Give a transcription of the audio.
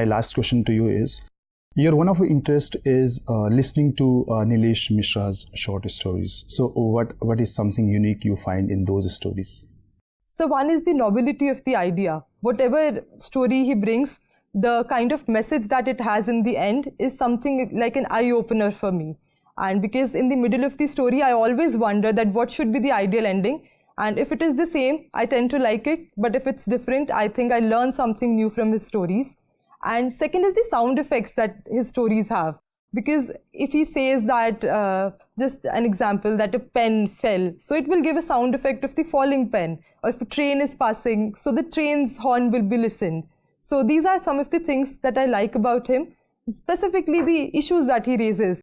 My last question to you is, your one of your interest is listening to Nilesh Mishra's short stories. So what is something unique you find in those stories? So one is the nobility of the idea. Whatever story he brings, the kind of message that it has in the end is something like an eye-opener for me. And because in the middle of the story, I always wonder that what should be the ideal ending. And if it is the same, I tend to like it. But if it's different, I think I learn something new from his stories. And second is the sound effects that his stories have. Because if he says that, just an example, that a pen fell, so it will give a sound effect of the falling pen. Or if a train is passing, so the train's horn will be listened. So these are some of the things that I like about him, specifically the issues that he raises.